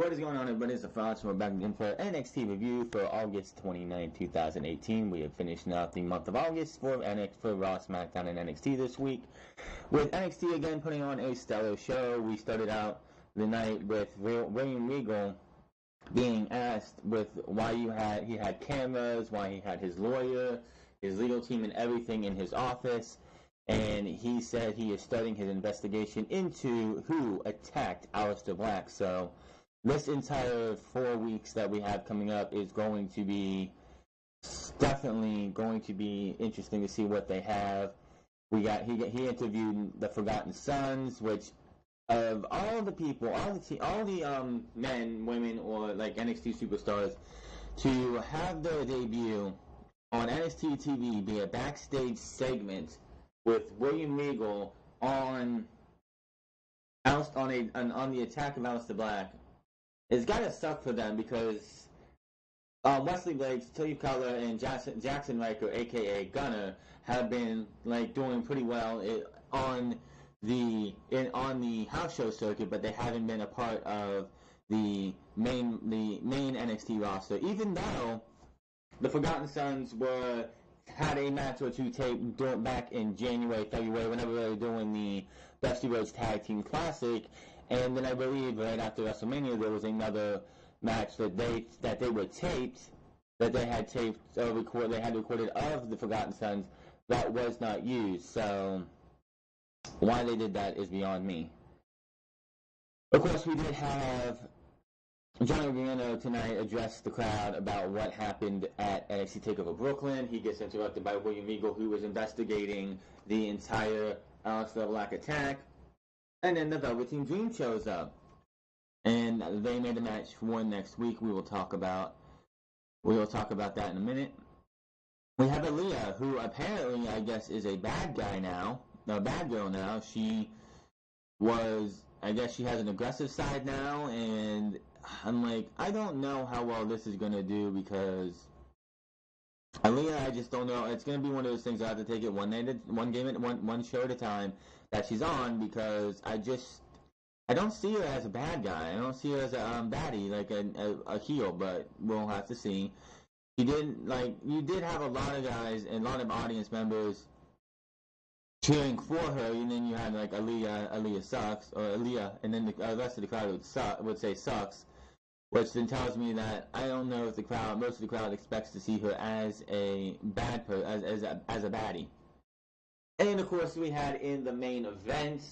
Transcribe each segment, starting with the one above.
What is going on, everybody? It's the Frost. We're back again for NXT review for August 29, 2018. We have finished out the month of August for Raw, SmackDown, and NXT this week. With NXT again putting on a stellar show, we started out the night with William Regal being asked with why he had cameras, why he had his lawyer, his legal team, and everything in his office. And he said he is starting his investigation into who attacked Aleister Black. So this entire 4 weeks that we have coming up is going to be definitely going to be interesting to see what they have. He interviewed the Forgotten Sons, which of all the people, all the men, women, or like NXT superstars to have their debut on NXT TV be a backstage segment with William Regal on the attack of Aleister Black. It's gotta suck for them because Wesley Blades, Tilly Keller, and Jackson Riker, aka Gunner, have been like doing pretty well on the house show circuit, but they haven't been a part of the main NXT roster. Even though the Forgotten Sons had a match or two taped back in January, February, whenever they were doing the Dusty Rhodes Tag Team Classic. And then I believe right after WrestleMania there was another match that they had recorded of the Forgotten Sons that was not used. So why they did that is beyond me. Of course, we did have Johnny Gargano tonight address the crowd about what happened at NXT TakeOver Brooklyn. He gets interrupted by William Regal, who was investigating the entire Aleister Black attack. And then the Velveteen Dream shows up. And they made a match for next week. We will talk about that in a minute. We have Aaliyah, who apparently, I guess, is a bad girl now. I guess she has an aggressive side now, and I'm like, I don't know how well this is going to do because Aaliyah, I just don't know. It's going to be one of those things I have to take it one show at a time that she's on, because I don't see her as a bad guy. I don't see her as a baddie, like a heel, but we'll have to see. You did have a lot of guys and a lot of audience members cheering for her, and then you had like Aaliyah sucks, or Aaliyah, and then the rest of the crowd would say sucks, which then tells me that I don't know if most of the crowd expects to see her as a bad as a baddie. And of course, we had in the main event,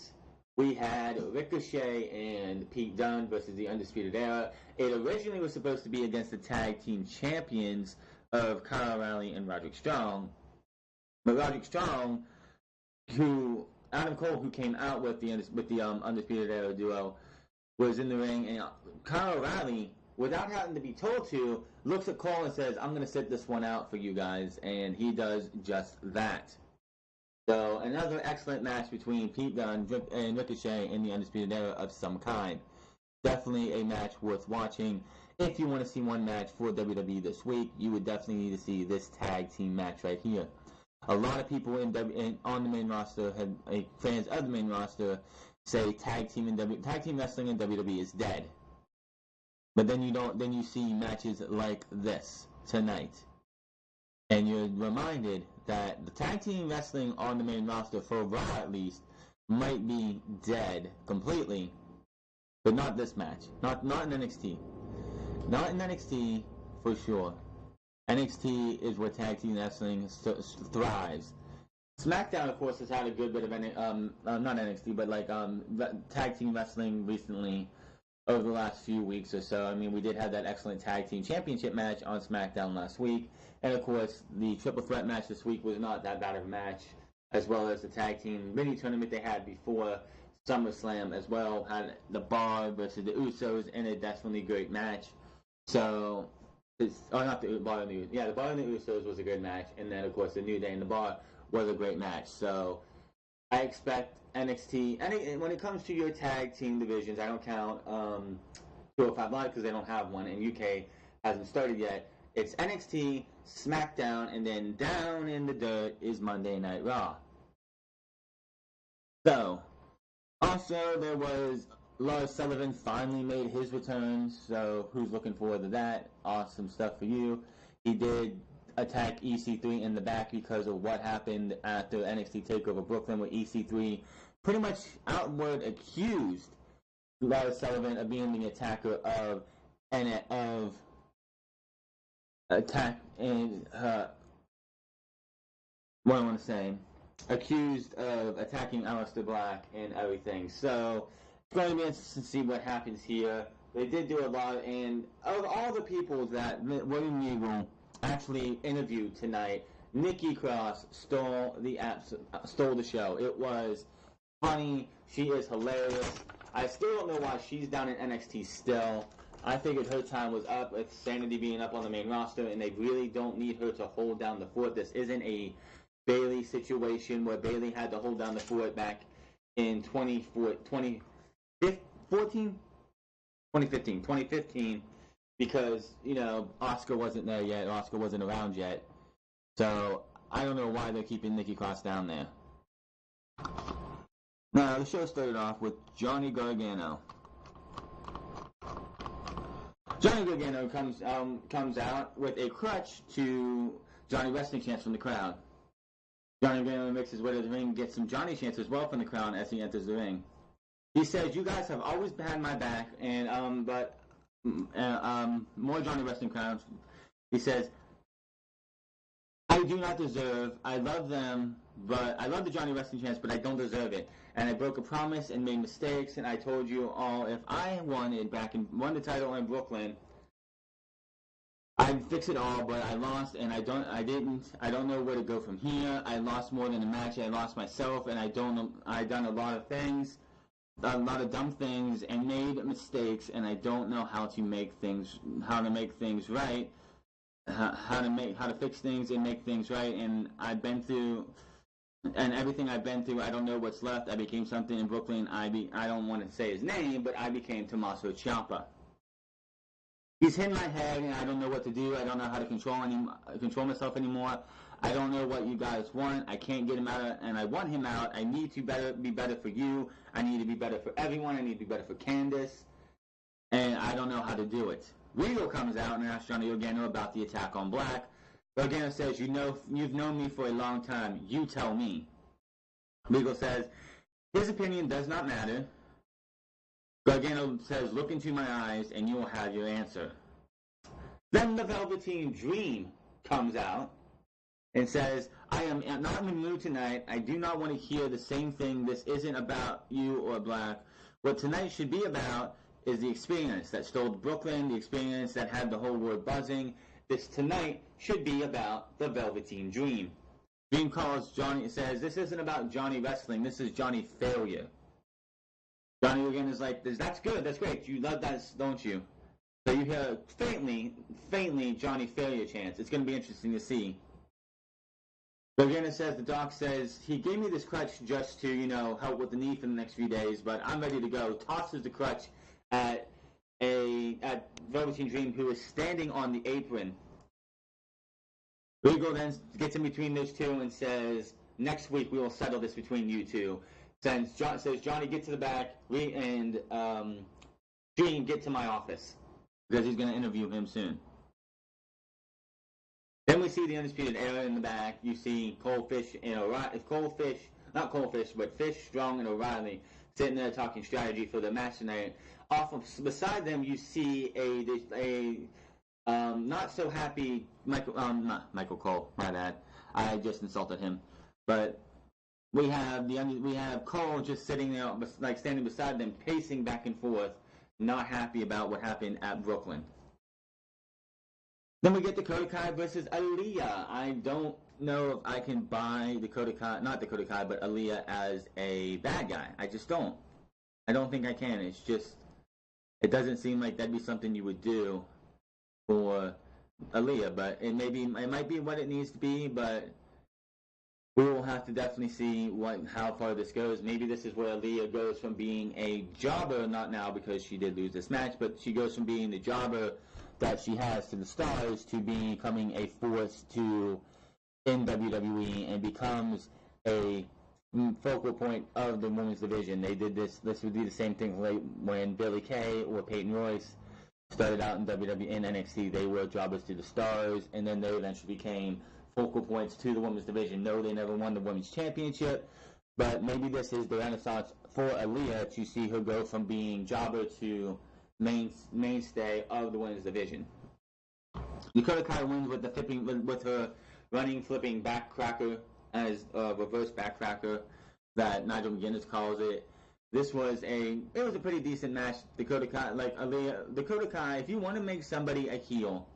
we had Ricochet and Pete Dunne versus the Undisputed Era. It originally was supposed to be against the tag team champions of Kyle O'Reilly and Roderick Strong, but Roderick Strong, Adam Cole, who came out with the Undisputed Era duo, was in the ring, and Kyle O'Reilly, without having to be told to, looks at Cole and says, "I'm going to sit this one out for you guys," and he does just that. So another excellent match between Pete Dunne and Ricochet in the Undisputed Era of some kind. Definitely a match worth watching. If you want to see one match for WWE this week, you would definitely need to see this tag team match right here. A lot of people on the main roster, fans of the main roster, say tag team wrestling in WWE is dead. But then you see matches like this tonight, and you're reminded that the tag team wrestling on the main roster, for Raw at least, might be dead completely, but not this match. Not in NXT. Not in NXT for sure. NXT is where tag team wrestling thrives. SmackDown, of course, has had a good bit of not NXT, but tag team wrestling recently over the last few weeks or so. I mean, we did have that excellent tag team championship match on SmackDown last week, and of course, the triple threat match this week was not that bad of a match, as well as the tag team mini tournament they had before SummerSlam as well. Had the Bar versus the Usos in a definitely great match. So, the Bar and the Usos was a good match, and then of course the New Day and the Bar was a great match. So I expect NXT, and when it comes to your tag team divisions, I don't count 205 Live because they don't have one, and UK hasn't started yet. It's NXT, SmackDown, and then down in the dirt is Monday Night Raw. So, also there was Lars Sullivan finally made his return, so who's looking forward to that? Awesome stuff for you. He did attack EC3 in the back because of what happened after NXT TakeOver Brooklyn, where EC3 pretty much outward accused Lars Sullivan of being the attacker of attack and what I want to say, accused of attacking Aleister Black and everything. So it's going to be interesting to see what happens here. They did do a lot, and of all the people that William Regal actually interviewed tonight, Nikki Cross stole the show. It was funny. She is hilarious. I still don't know why she's down in NXT still. I figured her time was up with Sanity being up on the main roster, and they really don't need her to hold down the fort. This isn't a Bayley situation where Bayley had to hold down the fort back in 2015, because, you know, Oscar wasn't there yet. Oscar wasn't around yet. So I don't know why they're keeping Nikki Cross down there. Now, the show started off with Johnny Gargano. Johnny Gargano comes out with a crutch to Johnny wrestling chants from the crowd. Johnny Gargano makes his way to the ring, gets some Johnny chants as well from the crowd as he enters the ring. He says, "You guys have always had my back," and more Johnny wrestling crowds. He says, "I do not deserve. I love them, but I love the Johnny wrestling chants, but I don't deserve it. And I broke a promise and made mistakes. And I told you all, if I won the title in Brooklyn, I'd fix it all. But I lost, and I don't know where to go from here. I lost more than a match. I lost myself, and I done a lot of things, a lot of dumb things, and made mistakes. And I don't know how to make things right." How to fix things and make things right, and I've been through, and everything I've been through, I don't know what's left. I became something in Brooklyn. I don't want to say his name, but I became Tommaso Ciampa. He's hit my head, and I don't know what to do. I don't know how to control myself anymore. I don't know what you guys want. I can't get him out, and I want him out. I need to be better for you. I need to be better for everyone. I need to be better for Candice, and I don't know how to do it. Regal comes out and asks Johnny Gargano about the attack on Black. Gargano says, "You've known me for a long time. You tell me." Regal says, "His opinion does not matter." Gargano says, "Look into my eyes and you will have your answer." Then the Velveteen Dream comes out and says, "I am not in the mood tonight. I do not want to hear the same thing. This isn't about you or Black. What tonight should be about is the experience that stole Brooklyn, the experience that had the whole world buzzing. This tonight should be about the Velveteen Dream." Dream calls Johnny, says, "This isn't about Johnny wrestling. This is Johnny failure." Johnny again is like, "That's good. That's great. You love that, don't you?" So you hear faintly Johnny failure chants. It's going to be interesting to see. Gargano says, the doc says, "He gave me this crutch just to, help with the knee for the next few days, but I'm ready to go." Tosses the crutch at Velveteen Dream, who is standing on the apron. Regal then gets in between those two and says, "Next week we will settle this between you two." Says, "Johnny, get to the back, and Dream, get to my office," because he's going to interview him soon. Then we see the Undisputed Era in the back. You see Fish, Strong, and O'Reilly sitting there talking strategy for the match tonight. Beside them, you see a not so happy not Michael Cole. My bad, I just insulted him. But we have Cole just sitting there, standing beside them, pacing back and forth, not happy about what happened at Brooklyn. Then we get Dakota Kai versus Aaliyah. I don't know if I can buy not Dakota Kai, but Aaliyah as a bad guy. I just don't. I don't think I can. It's just, it doesn't seem like that'd be something you would do for Aaliyah, but it might be what it needs to be, but we will have to definitely see how far this goes. Maybe this is where Aaliyah goes from being a jobber, not now because she did lose this match, but she goes from being the jobber that she has to the stars to becoming a force in WWE and becomes a focal point of the women's division. They did this. This would be the same thing like when Billie Kay or Peyton Royce started out in WWE and NXT. They were jobbers to the stars, and then they eventually became focal points to the women's division. No, they never won the women's championship, but maybe this is the renaissance for Aaliyah to see her go from being jobber to mainstay of the women's division. Dakota Kai wins with the flipping, with her running, flipping backcracker as a reverse backcracker that Nigel McGuinness calls it. It was a pretty decent match. Dakota Kai, like Aaliyah, Dakota Kai, if you want to make somebody a heel,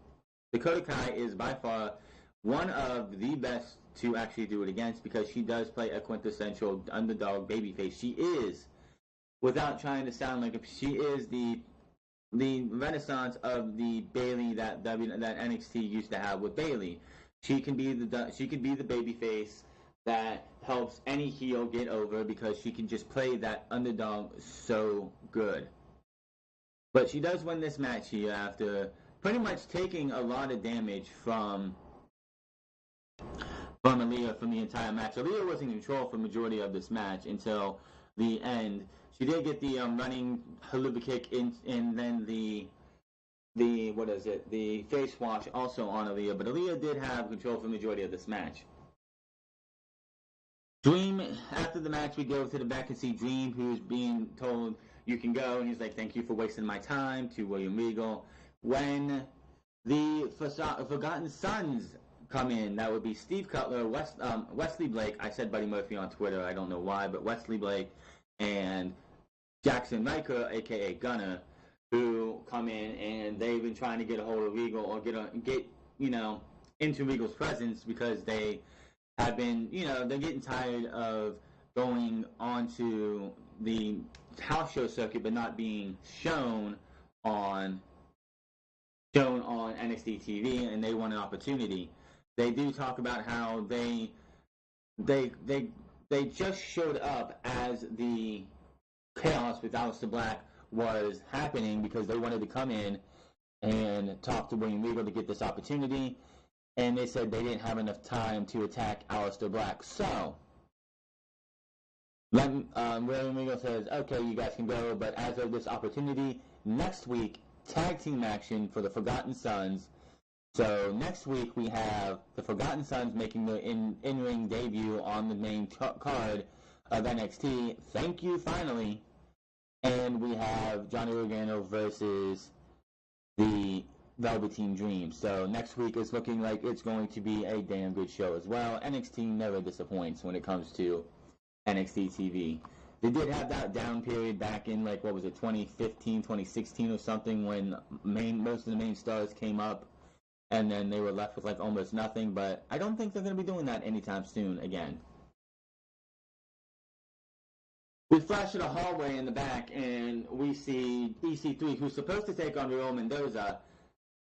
Dakota Kai is by far one of the best to actually do it against, because she does play a quintessential underdog babyface. She is, without trying to sound like she is the renaissance of the Bayley that NXT used to have with Bayley. She can be the babyface that helps any heel get over, because she can just play that underdog so good. But she does win this match here after pretty much taking a lot of damage from Aaliyah from the entire match. Aaliyah was in control for the majority of this match until the end. She did get the running haluva kick in, and then the face wash also on Aaliyah. But Aaliyah did have control for the majority of this match. Dream, after the match, we go to the back and see Dream, who's being told, you can go, and he's like, thank you for wasting my time, to William Regal. When the Forgotten Sons come in, that would be Steve Cutler, Wesley Blake, I said Buddy Murphy on Twitter, I don't know why, but Wesley Blake and Jackson Riker, a.k.a. Gunner, who come in, and they've been trying to get a hold of Regal or get into Regal's presence, because they have been, they're getting tired of going onto the house show circuit but not being shown on NXT TV, and they want an opportunity. They do talk about how they just showed up as the chaos with Aleister Black was happening, because they wanted to come in and talk to William Regal to get this opportunity, and they said they didn't have enough time to attack Aleister Black. So William Regal says, okay, you guys can go, but as of this opportunity, next week, tag team action for the Forgotten Sons. So next week we have the Forgotten Sons making their in-ring debut on the main card of NXT. Thank you, finally. And we have Johnny Gargano versus the Velveteen Dream. So next week is looking like it's going to be a damn good show as well. NXT never disappoints when it comes to NXT TV. They did have that down period back in 2015, 2016 or something, when most of the main stars came up, and then they were left with almost nothing, but I don't think they're going to be doing that anytime soon again. We flash to the hallway in the back, and we see EC3, who's supposed to take on Raul Mendoza,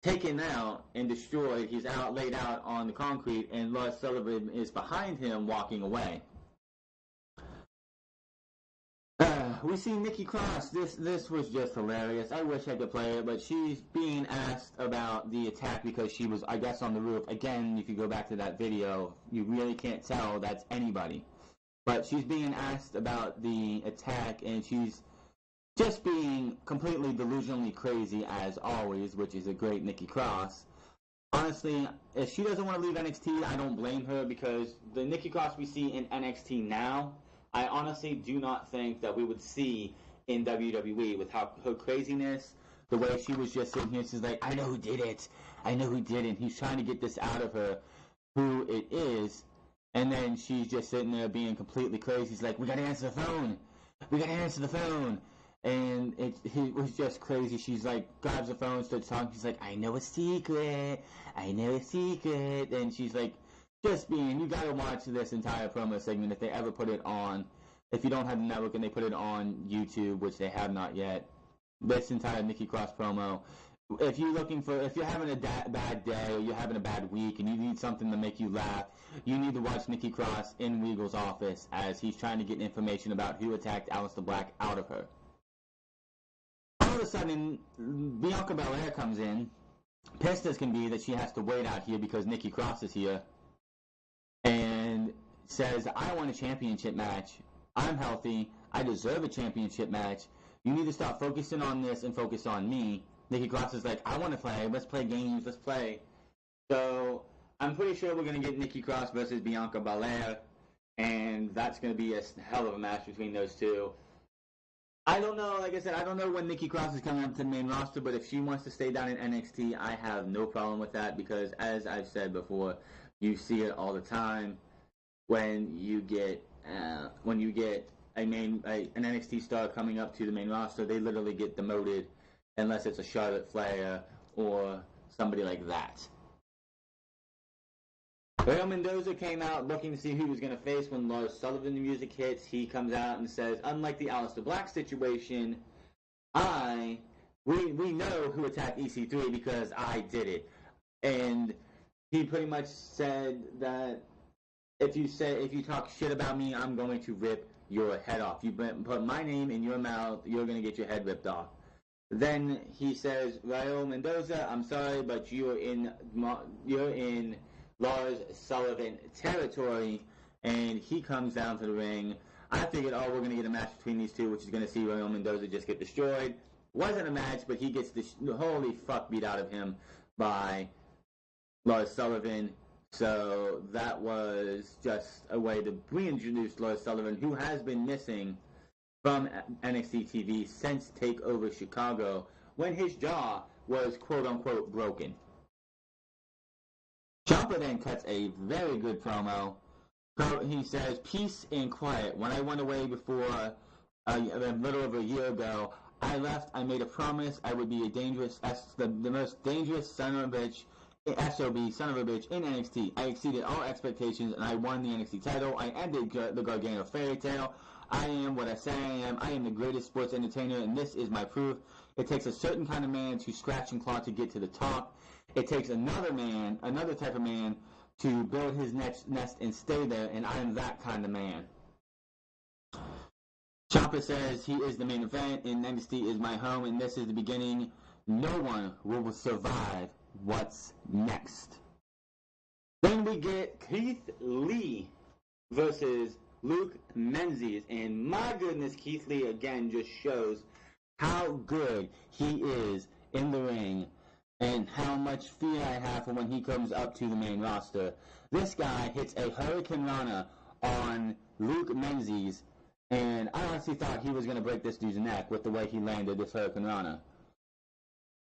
taken out and destroyed. He's laid out on the concrete, and Lars Sullivan is behind him walking away. We see Nikki Cross. This was just hilarious. I wish I could play it, but she's being asked about the attack because she was, I guess, on the roof. Again, if you go back to that video, you really can't tell that's anybody. But she's being asked about the attack, and she's just being completely delusionally crazy as always, which is a great Nikki Cross. Honestly, if she doesn't want to leave NXT, I don't blame her, because the Nikki Cross we see in NXT now, I honestly do not think that we would see in WWE with her craziness, the way she was just sitting here. She's like, I know who did it. I know who did it. He's trying to get this out of her, who it is. And then she's just sitting there being completely crazy. He's like, we got to answer the phone. We got to answer the phone. And it was just crazy. She's like, grabs the phone, starts talking. She's like, I know a secret. I know a secret. And she's like, just being, you gotta watch this entire promo segment if they ever put it on. If you don't have the network and they put it on YouTube, which they have not yet, this entire Nikki Cross promo. If you're having a bad day or you're having a bad week and you need something to make you laugh, you need to watch Nikki Cross in Regal's office as he's trying to get information about who attacked Aleister Black out of her. All of a sudden, Bianca Belair comes in, pissed as can be that she has to wait out here because Nikki Cross is here. And says, I want a championship match. I'm healthy. I deserve a championship match. You need to stop focusing on this and focus on me. Nikki Cross is like, I want to play. Let's play games. Let's play. So I'm pretty sure we're going to get Nikki Cross versus Bianca Belair. And that's going to be a hell of a match between those two. I don't know, like I said, I don't know when Nikki Cross is coming up to the main roster, but if she wants to stay down in NXT, I have no problem with that because, as I've said before, you see it all the time when you get an NXT star coming up to the main roster, they literally get demoted unless it's a Charlotte Flair or somebody like that. Rayo Mendoza came out looking to see who he was going to face when Lars Sullivan music hits. He comes out and says, unlike the Aleister Black situation, we know who attacked EC3 because I did it. And he pretty much said that if you talk shit about me, I'm going to rip your head off. You put my name in your mouth, you're going to get your head ripped off. Then he says, Rayo Mendoza, I'm sorry, but you're in Lars Sullivan territory, and he comes down to the ring. I figured, we're going to get a match between these two, which is going to see Rayo Mendoza just get destroyed. Wasn't a match, but he gets the holy fuck beat out of him by Lars Sullivan. So that was just a way to reintroduce Lars Sullivan, who has been missing from NXT TV since TakeOver Chicago, when his jaw was quote-unquote broken. Ciampa then cuts a very good promo. He says, peace and quiet. When I went away before a little over a year ago, I left. I made a promise I would be the most dangerous son of a bitch, SOB, son of a bitch, in NXT. I exceeded all expectations, and I won the NXT title. I ended the Gargano fairy tale. I am what I say I am. I am the greatest sports entertainer, and this is my proof. It takes a certain kind of man to scratch and claw to get to the top. It takes another type of man, to build his nest and stay there, and I am that kind of man. Ciampa says he is the main event, and NXT is my home, and this is the beginning. No one will survive what's next. Then we get Keith Lee versus Luke Menzies, and my goodness, Keith Lee again just shows how good he is in the ring and how much fear I have for when he comes up to the main roster. This guy hits a Hurricane Rana on Luke Menzies, and I honestly thought he was going to break this dude's neck with the way he landed this Hurricane Rana.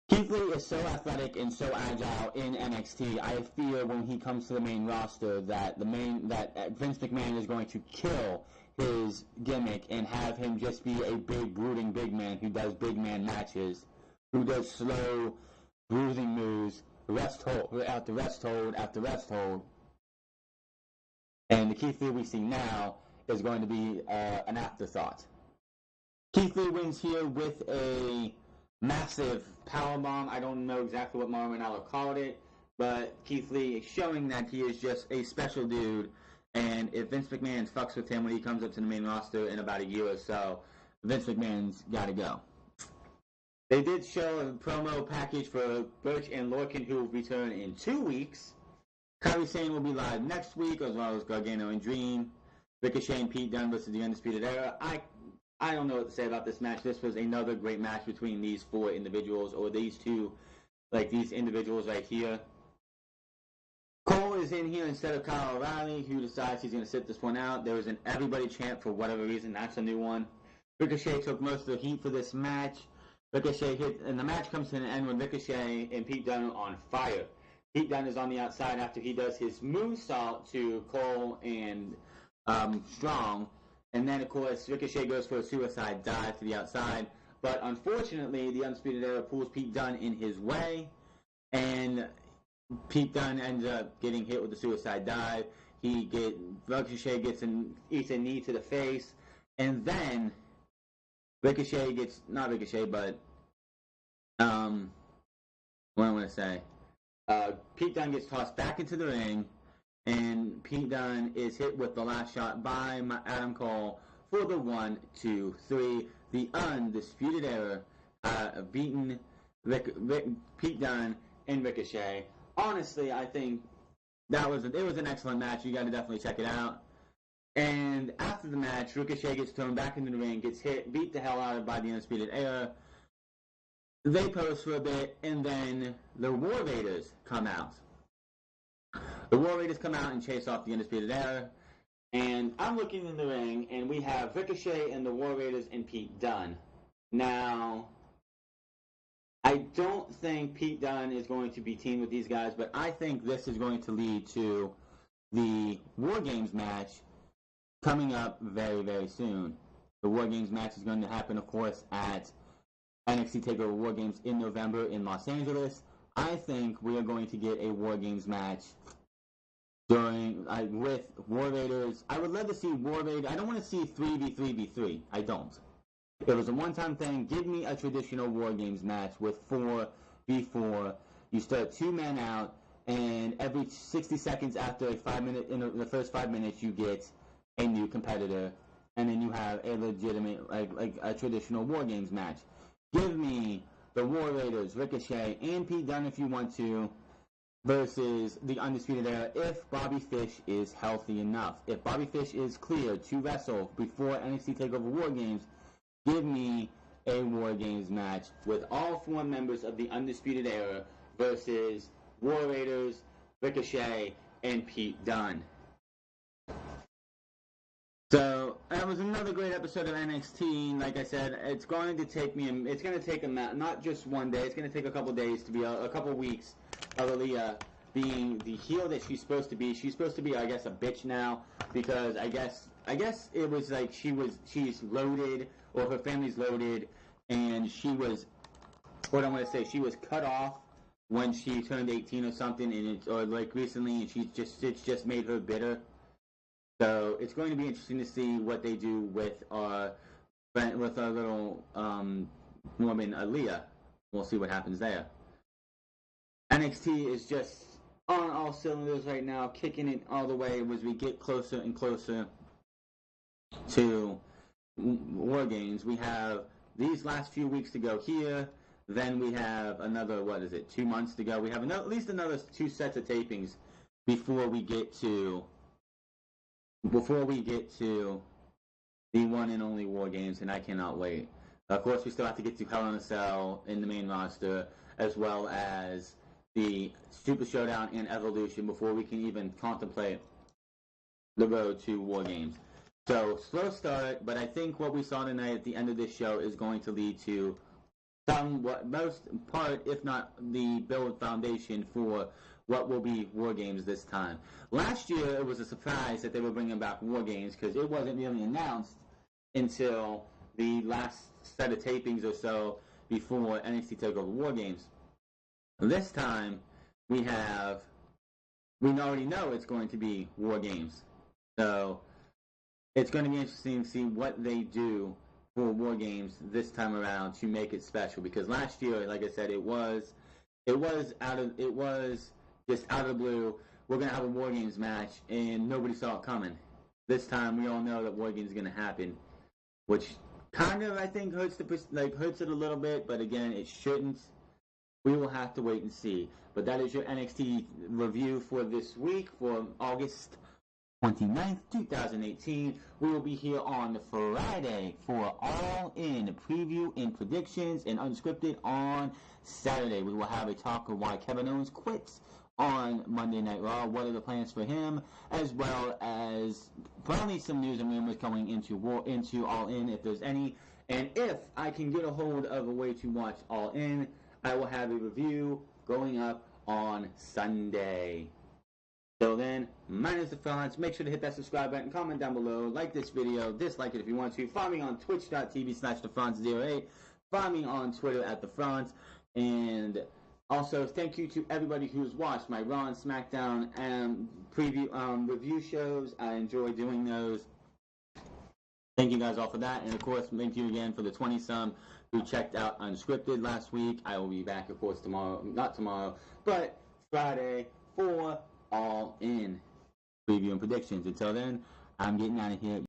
Keith Lee is so athletic and so agile in NXT. I fear when he comes to the main roster that Vince McMahon is going to kill his gimmick and have him just be a big, brooding big man who does big man matches, who does slow, bruising moves, rest hold after rest hold after rest hold. And the Keith Lee we see now is going to be an afterthought. Keith Lee wins here with a massive powerbomb. I don't know exactly what Mauro Ranallo called it, but Keith Lee is showing that he is just a special dude, and if Vince McMahon fucks with him when he comes up to the main roster in about a year or so, Vince McMahon's got to go. They did show a promo package for Birch and Lorcan, who will return in 2 weeks. Kairi Sane will be live next week, as well as Gargano and Dream. Ricochet and Pete Dunne versus the Undisputed Era. I don't know what to say about this match. This was another great match between these four individuals, or these two, like these individuals right here. Cole is in here instead of Kyle O'Reilly, who decides he's going to sit this one out. There was an everybody chant for whatever reason. That's a new one. Ricochet took most of the heat for this match. Ricochet hit, and the match comes to an end with Ricochet and Pete Dunne on fire. Pete Dunne is on the outside after he does his moonsault to Cole and Strong. And then, of course, Ricochet goes for a suicide dive to the outside. But unfortunately, the Undisputed Era pulls Pete Dunne in his way. And Pete Dunne ends up getting hit with the suicide dive. Ricochet eats a knee to the face. And then Ricochet gets, not Ricochet, but, what am I going to say? Pete Dunne gets tossed back into the ring. And Pete Dunne is hit with the last shot by Adam Cole for the 1, 2, 3. The Undisputed Era beaten Pete Dunne and Ricochet. Honestly, I think it was an excellent match. You got to definitely check it out. And after the match, Ricochet gets thrown back into the ring, gets hit, beat the hell out of by the Undisputed Era. They pose for a bit, and then the War Raiders come out. The War Raiders come out and chase off the Undisputed Era. And I'm looking in the ring, and we have Ricochet and the War Raiders and Pete Dunne. Now, I don't think Pete Dunne is going to be teamed with these guys, but I think this is going to lead to the War Games match coming up very, very soon. The War Games match is going to happen, of course, at NXT TakeOver War Games in November in Los Angeles. I think we are going to get a War Games match with War Raiders. I would love to see War Raiders. I don't want to see 3v3v3. I don't. If it was a one-time thing, give me a traditional War Games match with 4v4. You start 2 men out, and every 60 seconds after in the first 5 minutes, you get a new competitor, and then you have a legitimate, like a traditional War Games match. Give me the War Raiders, Ricochet, and Pete Dunne if you want to, versus the Undisputed Era if Bobby Fish is healthy enough. If Bobby Fish is cleared to wrestle before NXT TakeOver War Games, give me a War Games match with all 4 members of the Undisputed Era versus War Raiders, Ricochet, and Pete Dunne. So that was another great episode of NXT. Like I said, it's going to take not just one day. It's going to take a couple days to be a couple weeks of Aaliyah being the heel that she's supposed to be. She's supposed to be, I guess, a bitch now because I guess it was like she's loaded, or her family's loaded, and she was cut off when she turned 18 or something, or like recently, and it's just made her bitter. So it's going to be interesting to see what they do with our little woman Aaliyah. We'll see what happens there. NXT is just on all cylinders right now, kicking it all the way as we get closer and closer to War Games. We have these last few weeks to go here. Then we have another 2 months to go. We have at least another 2 sets of tapings before we get to the one and only War Games, and I cannot wait. Of course, we still have to get to Hell in a Cell in the main roster, as well as the Super Showdown and Evolution before we can even contemplate the road to War Games. So, slow start, but I think what we saw tonight at the end of this show is going to lead to most part, if not the build foundation for what will be War Games this time. Last year, it was a surprise that they were bringing back War Games because it wasn't really announced until the last set of tapings or so before NXT TakeOver War Games. This time, we already know it's going to be War Games. So, it's going to be interesting to see what they do for War Games this time around to make it special. Because last year, like I said, it was just out of the blue. We're going to have a War Games match, and nobody saw it coming. This time, we all know that War Games is going to happen, which kind of, I think, hurts it a little bit, but again, it shouldn't. We will have to wait and see. But that is your NXT review for this week, for August 29th, 2018. We will be here on Friday for All In preview and predictions, and Unscripted on Saturday. We will have a talk of why Kevin Owens quits on Monday Night Raw. What are the plans for him, as well as probably some news and rumors going into All In, if there's any. And if I can get a hold of a way to watch All In, I will have a review going up on Sunday. So then, my name is The Franz. Make sure to hit that subscribe button, comment down below, like this video, dislike it if you want to. Follow me on twitch.tv/TheFranz08. Follow me on Twitter at TheFranz. And also, thank you to everybody who's watched my Raw and SmackDown preview review shows. I enjoy doing those. Thank you guys all for that. And of course, thank you again for the 20-some who checked out Unscripted last week. I will be back, of course, not tomorrow, but Friday for All In preview and predictions. Until then, I'm getting out of here.